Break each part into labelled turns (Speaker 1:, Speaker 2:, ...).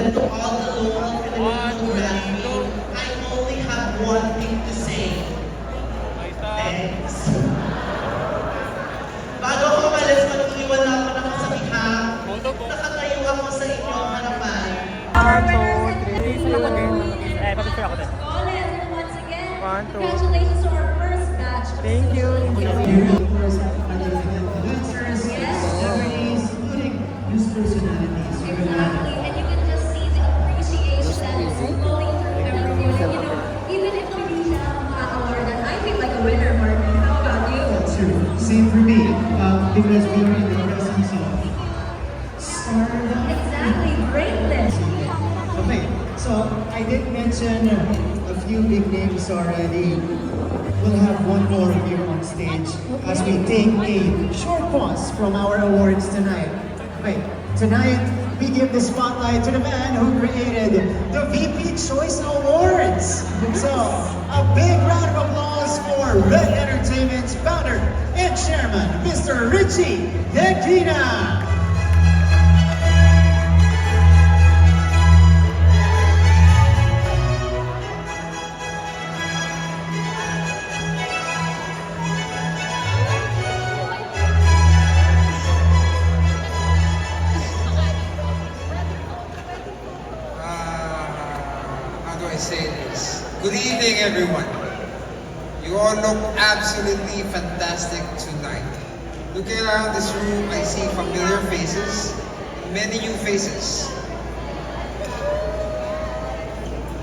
Speaker 1: and to all the local Filipino community, I only have one thing to say. Thanks. Bago ako umalis, mag-iwan na ako ng kasabihan. Nakatayo ako sa inyong harapan.
Speaker 2: 1, 2, 3. Isa lang again. Pag-share ako din.
Speaker 3: Once again,
Speaker 2: 1, 2.
Speaker 3: congratulations to our first batch.
Speaker 2: Thank you.
Speaker 1: Influencers, celebrities, including news personalities.
Speaker 3: Exactly, and you can just see the appreciation that is flowing through everyone. And, you know, even if hindi siya ma-awardan, I feel like a winner, Martin. How about you?
Speaker 1: That's true. Same for me, because we are in the presence of stardom.
Speaker 3: Exactly, greatness.
Speaker 1: Okay, so I did mention a few big names already. We'll have one more here on stage as we take a short pause from our awards tonight. Okay, tonight we give the spotlight to the man who created the VP Choice Awards. So, a big round of applause for Red Entertainment's founder and chairman, Mr. Richie Dequina.
Speaker 4: How do I say this? Good evening, everyone. You all look absolutely fantastic tonight. Looking around this room, I see familiar faces, many new faces.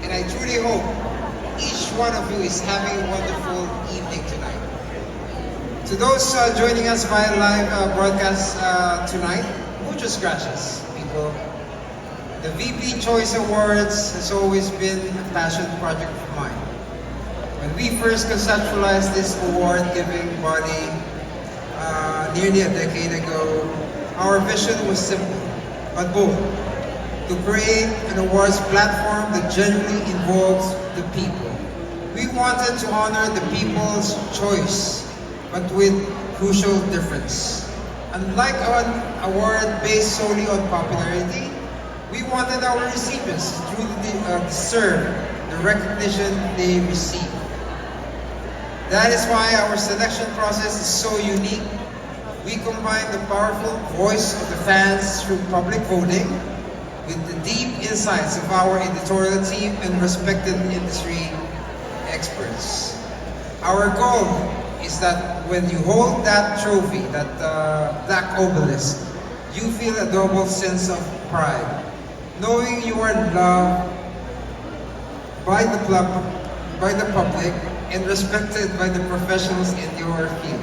Speaker 4: And I truly hope each one of you is having a wonderful evening tonight. To those joining us via live broadcast tonight, muchas gracias, people. The VP Choice Awards has always been a passion project of mine. When we first conceptualized this award-giving body nearly a decade ago, our vision was simple but bold: to create an awards platform that genuinely involves the people. We wanted to honor the people's choice, but with crucial difference. Unlike an award based solely on popularity, we wanted our recipients to truly deserve the recognition they receive. That is why our selection process is so unique. We combine the powerful voice of the fans through public voting with the deep insights of our editorial team and respected industry experts. Our goal is that when you hold that trophy, that black obelisk, you feel a double sense of pride, knowing you are loved by the public and respected by the professionals in your field.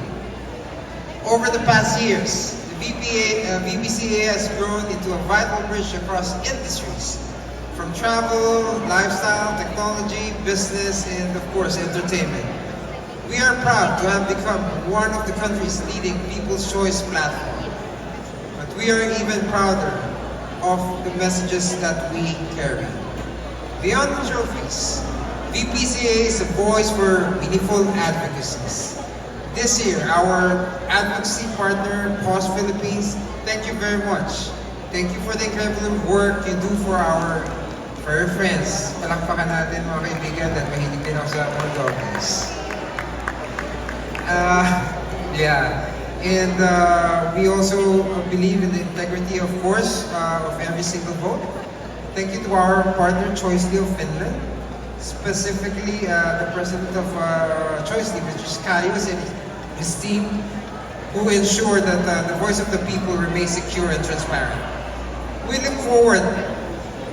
Speaker 4: Over the past years, the VPCA has grown into a vital bridge across industries, from travel, lifestyle, technology, business, and of course, entertainment. We are proud to have become one of the country's leading People's Choice platform, but we are even prouder of the messages that we carry. Beyond the trophies, VPCA is a voice for meaningful advocacies. This year, our advocacy partner, PAUSE Philippines, thank you very much. Thank you for the incredible work you do for our friends. Palakpakan natin mga kaibigan at mahilig din ako sa mga doggies. And we also believe in the integrity, of course, of every single vote. Thank you to our partner, Choicely of Finland, specifically the president of Choicely, Mr. Skarius, and his team, who ensure that the voice of the people remains secure and transparent. We look forward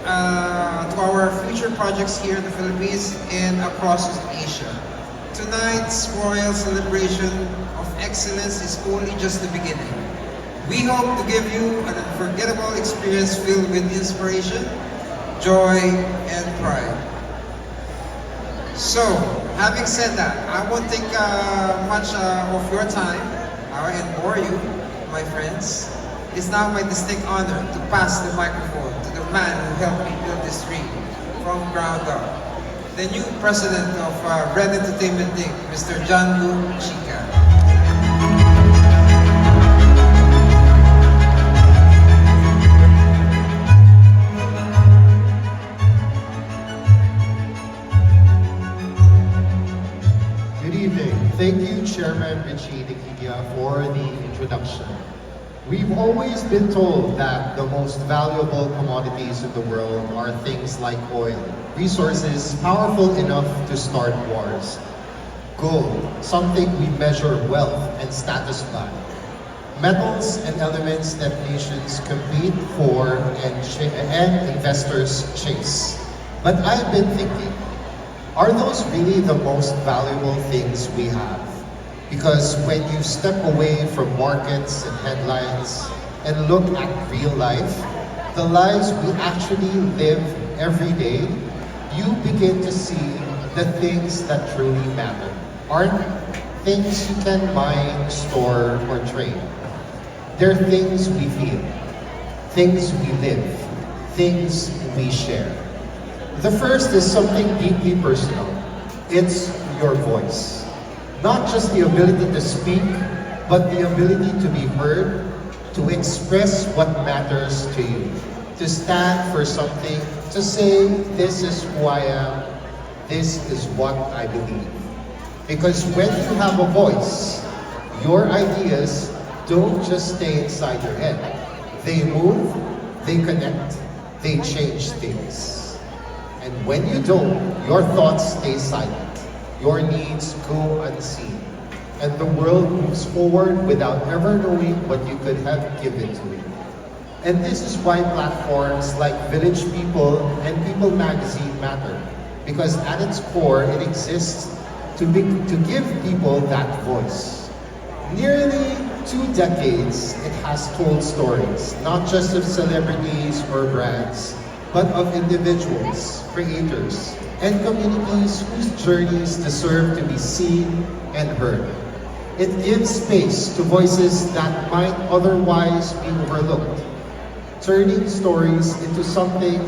Speaker 4: to our future projects here in the Philippines and across Asia. Tonight's royal celebration of excellence is only just the beginning. We hope to give you an unforgettable experience filled with inspiration, joy, and pride. So, having said that, I won't take much of your time and bore you, my friends. It's now my distinct honor to pass the microphone to the man who helped me build this dream from ground up. The new president of Red Entertainment Inc., Mr. John Lu Chica.
Speaker 5: friend Richie Dikigia for the introduction. We've always been told that the most valuable commodities in the world are things like oil, resources powerful enough to start wars. Gold, something we measure wealth and status by. Metals and elements that nations compete for and investors chase. But I've been thinking, are those really the most valuable things we have? Because when you step away from markets and headlines and look at real life, the lives we actually live every day, you begin to see the things that truly matter. Aren't things you can mine, store, or trade. They're things we feel, things we live, things we share. The first is something deeply personal. It's your voice. Not just the ability to speak, but the ability to be heard, to express what matters to you, to stand for something, to say, this is who I am, this is what I believe. Because when you have a voice, your ideas don't just stay inside your head. They move, they connect, they change things. And when you don't, your thoughts stay silent. Your needs go unseen. And the world moves forward without ever knowing what you could have given to it. And this is why platforms like Village People and People Magazine matter. Because at its core, it exists to give people that voice. Nearly 2 decades, it has told stories, not just of celebrities or brands, but of individuals, creators, and communities whose journeys deserve to be seen and heard. It gives space to voices that might otherwise be overlooked, turning stories into something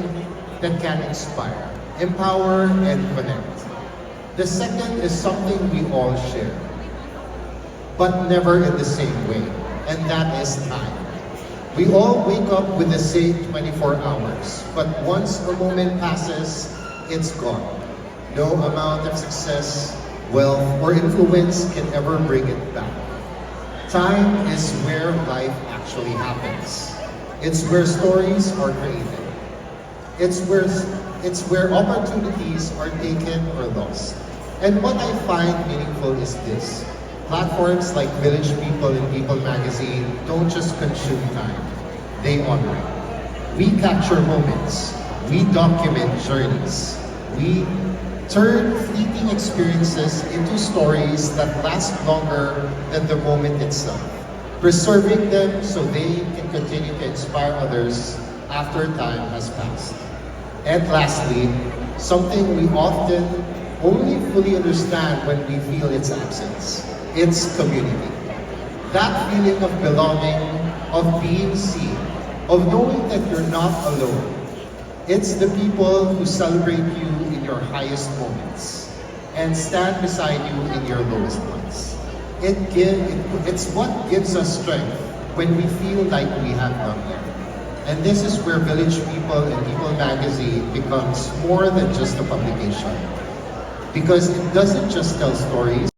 Speaker 5: that can inspire, empower, and connect. The second is something we all share, but never in the same way, and that is time. We all wake up with the same 24 hours, but once a moment passes, it's gone. No amount of success, wealth, or influence can ever bring it back. Time is where life actually happens. It's where stories are created. It's where opportunities are taken or lost. And what I find meaningful is this. Platforms like Village People and People Magazine don't just consume time, they honor it. We capture moments, we document journeys, we turn fleeting experiences into stories that last longer than the moment itself, preserving them so they can continue to inspire others after time has passed. And lastly, something we often only fully understand when we feel its absence. It's community. That feeling of belonging, of being seen, of knowing that you're not alone. It's the people who celebrate you in your highest moments and stand beside you in your lowest ones. It's what gives us strength when we feel like we have nothing. And this is where Village People and People Magazine becomes more than just a publication. Because it doesn't just tell stories,